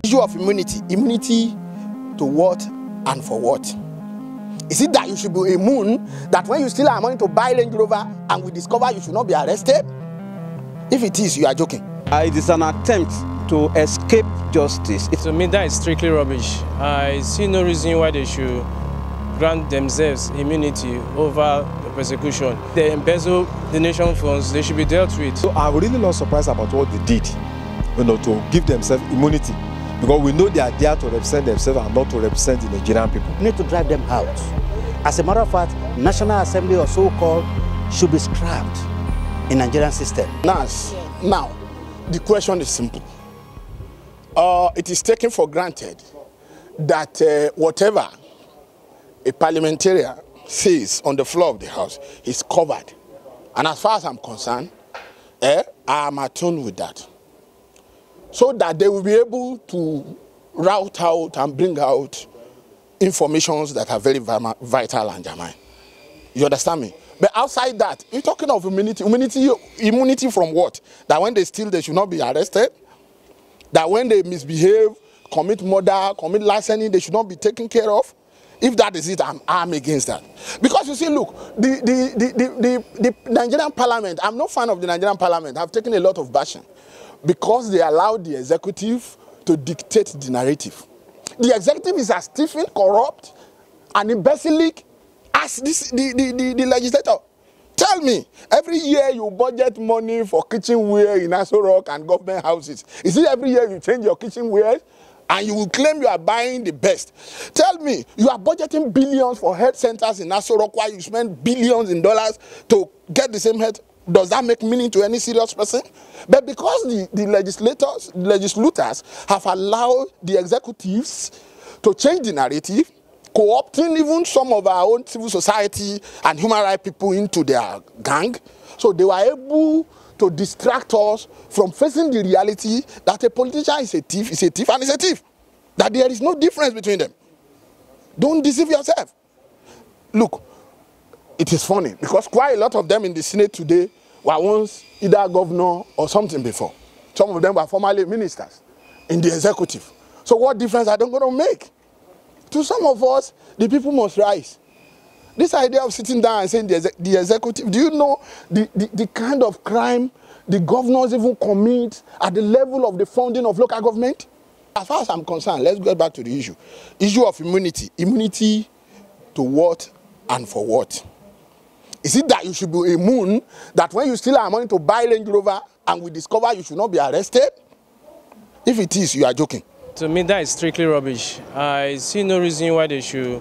Issue of immunity to what and for what? Is it that you should be immune that when you steal our money to buy Range Rover and we discover you should not be arrested? If it is, you are joking. It is an attempt to escape justice. To me, that is strictly rubbish. I see no reason why they should grant themselves immunity over the persecution. They embezzle the nation funds, they should be dealt with. So I'm really not surprised about what they did, to give themselves immunity. Because we know they are there to represent themselves and not to represent the Nigerian people. We need to drive them out. As a matter of fact, National Assembly or so-called should be scrapped in Nigerian system. Now, the question is simple. It is taken for granted that whatever a parliamentarian says on the floor of the House is covered. And as far as I'm concerned, I am attuned with that. So that they will be able to route out and bring out informations that are very vital and germane. You understand me? But outside that, you're talking of immunity. Immunity from what? That when they steal, they should not be arrested? That when they misbehave, commit murder, commit larceny, they should not be taken care of? If that is it, I'm against that. Because you see, look, the Nigerian parliament, I'm not a fan of the Nigerian parliament. I've taken a lot of bashing. Because they allowed the executive to dictate the narrative. The executive is as stiffing, corrupt, and imbecilic as the legislator. Tell me, every year you budget money for kitchenware in Aso Rock and government houses. Is it every year you change your kitchenware and you will claim you are buying the best? Tell me, you are budgeting billions for health centers in Aso Rock while you spend billions in dollars to get the same health. Does that make meaning to any serious person? But because the legislators have allowed the executives to change the narrative, co-opting even some of our own civil society and human rights people into their gang, so they were able to distract us from facing the reality that a politician is a thief, and is a thief. That there is no difference between them. Don't deceive yourself. Look, it is funny because quite a lot of them in the Senate today were once either governor or something before. Some of them were formerly ministers in the executive. So what difference are they going to make? To some of us, the people must rise. This idea of sitting down and saying the executive, do you know the kind of crime the governors even commit at the level of the funding of local government? As far as I'm concerned, let's get back to the issue. Issue of immunity. Immunity to what and for what? Is it that you should be immune that when you steal our money to buy Range Rover and we discover you should not be arrested? If it is, you are joking. To me, that is strictly rubbish. I see no reason why they should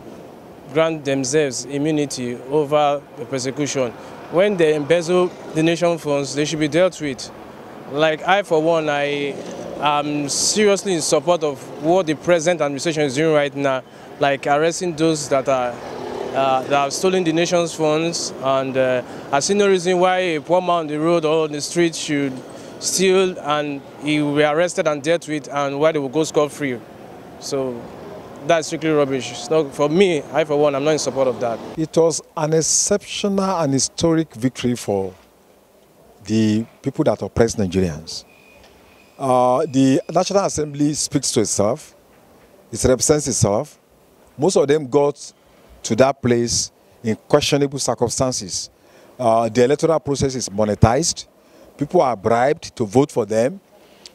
grant themselves immunity over the persecution. When they embezzle the nation funds, they should be dealt with. Like I, for one, I am seriously in support of what the present administration is doing right now, like arresting those that have stolen the nation's funds, and I see no reason why a poor man on the road or on the street should steal and he will be arrested and dealt with, and why they will go scot-free. So that's strictly rubbish. So for me, I for one, I'm not in support of that. It was an exceptional and historic victory for the people that oppress Nigerians. The National Assembly speaks to itself, it represents itself. Most of them got to that place in questionable circumstances. The electoral process is monetized. People are bribed to vote for them.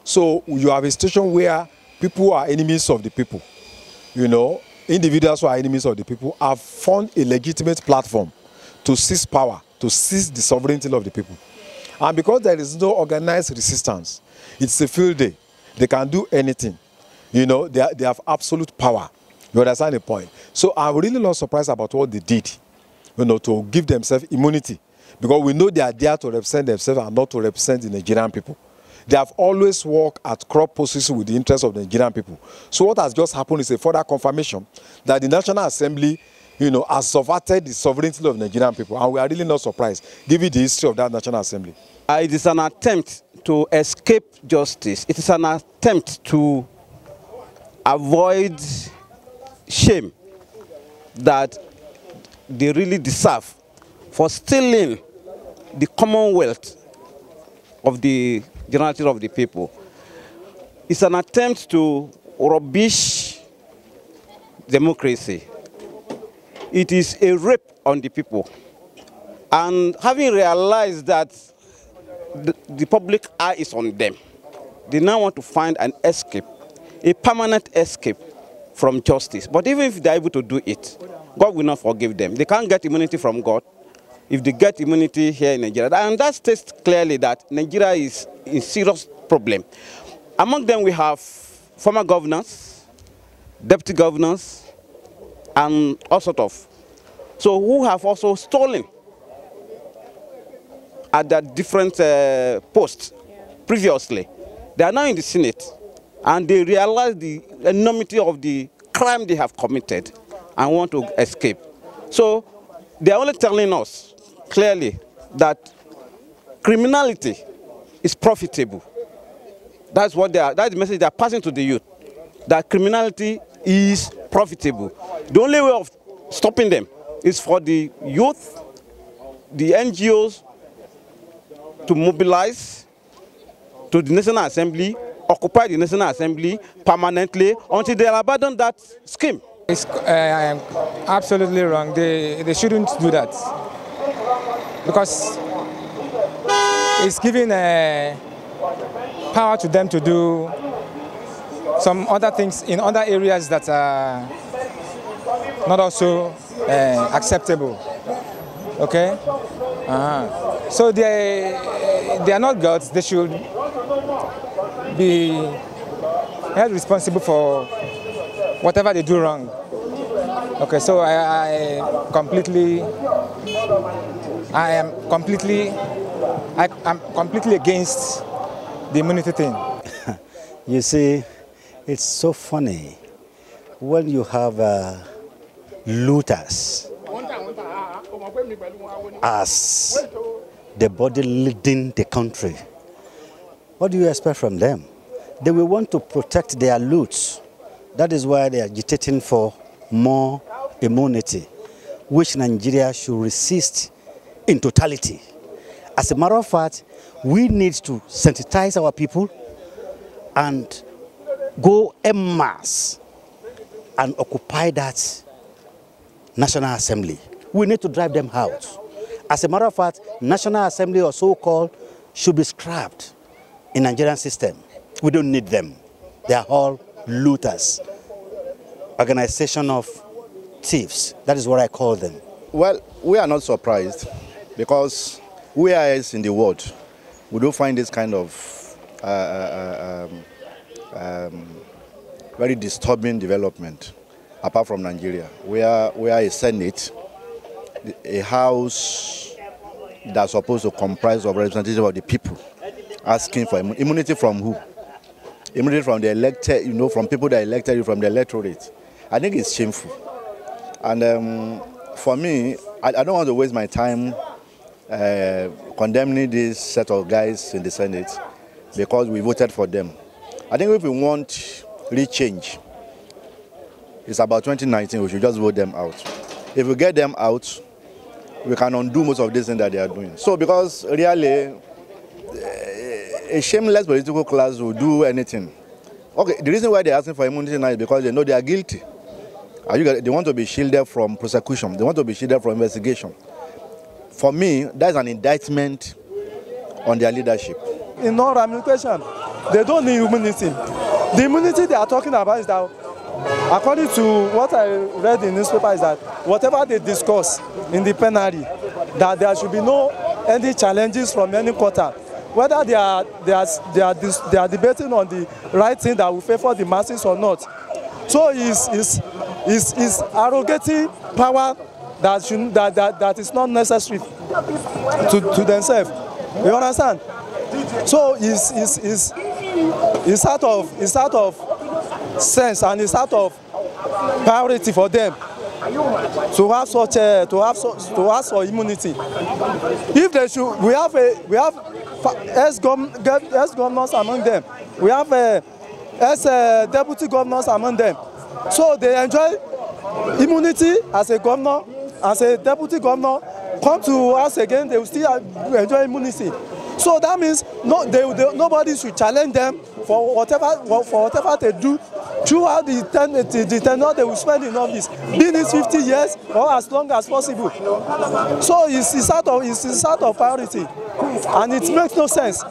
So you have a situation where people who are enemies of the people, individuals who are enemies of the people have found a legitimate platform to seize power, to seize the sovereignty of the people. And because there is no organized resistance, it's a field day. They can do anything. They have absolute power. You understand the point? So I'm really not surprised about what they did, to give themselves immunity. Because we know they are there to represent themselves and not to represent the Nigerian people. They have always worked at crop position with the interests of the Nigerian people. So what has just happened is a further confirmation that the National Assembly, has subverted the sovereignty of the Nigerian people. And we are really not surprised, given the history of that National Assembly. It is an attempt to escape justice. It is an attempt to avoid shame that they really deserve for stealing the commonwealth of the generality of the people. It's an attempt to rubbish democracy. It is a rape on the people. And having realized that the public eye is on them, they now want to find an escape, a permanent escape from justice. But even if they're able to do it, God will not forgive them. They can't get immunity from God if they get immunity here in Nigeria. And that states clearly that Nigeria is in serious problem. Among them we have former governors, deputy governors, and all sorts of. So who have also stolen at their different posts previously. They are now in the Senate, and they realize the enormity of the crime they have committed and want to escape. So they are only telling us clearly that criminality is profitable. That's the message they are passing to the youth, that criminality is profitable. The only way of stopping them is for the youth, the NGOs, to mobilize to the National Assembly, occupy the National Assembly permanently until they abandon that scheme. It's absolutely wrong. They shouldn't do that, because it's giving power to them to do some other things in other areas that are not also acceptable. Okay? So they are not gods. They should be held responsible for whatever they do wrong. Okay, so I'm completely against the immunity thing. You see, it's so funny when you have looters as the body leading the country. What do you expect from them? They will want to protect their loot. That is why they are agitating for more immunity, which Nigeria should resist in totality. As a matter of fact, we need to sensitize our people and go en masse and occupy that National Assembly. We need to drive them out. As a matter of fact, National Assembly or so-called should be scrapped in Nigerian system. We don't need them. They are all looters. Organization of thieves. That is what I call them. Well, we are not surprised because where else in the world we do find this kind of very disturbing development apart from Nigeria, where a Senate, a house that's supposed to comprise of representatives of the people, asking for immunity from who? Immunity from the elected, from people that elected you, from the electorate. I think it's shameful. And for me, I don't want to waste my time condemning this set of guys in the Senate because we voted for them. I think if we want real change, it's about 2019, we should just vote them out. If we get them out, we can undo most of this thing that they are doing. So because really, a shameless political class will do anything. Okay, the reason why they're asking for immunity now is because they know they are guilty. They want to be shielded from prosecution. They want to be shielded from investigation. For me, that's an indictment on their leadership. In no ramification, they don't need immunity. The immunity they are talking about is that, according to what I read in the newspaper, is that whatever they discuss in the plenary, that there should be no any challenges from any quarter. Whether they are debating on the right thing that will favor the masses or not. So is arrogating power that is not necessary to themselves. You understand? So it's out of sense and it's out of priority for them to have such to ask for immunity. If they should, we have ex-governors among them. We have ex-deputy governors among them. So they enjoy immunity as a governor, as a deputy governor. Come to us again, they will still enjoy immunity. So that means nobody should challenge them for whatever they do throughout the tenure they will spend in office, be it 50 years or as long as possible. So it's out of priority, and it makes no sense.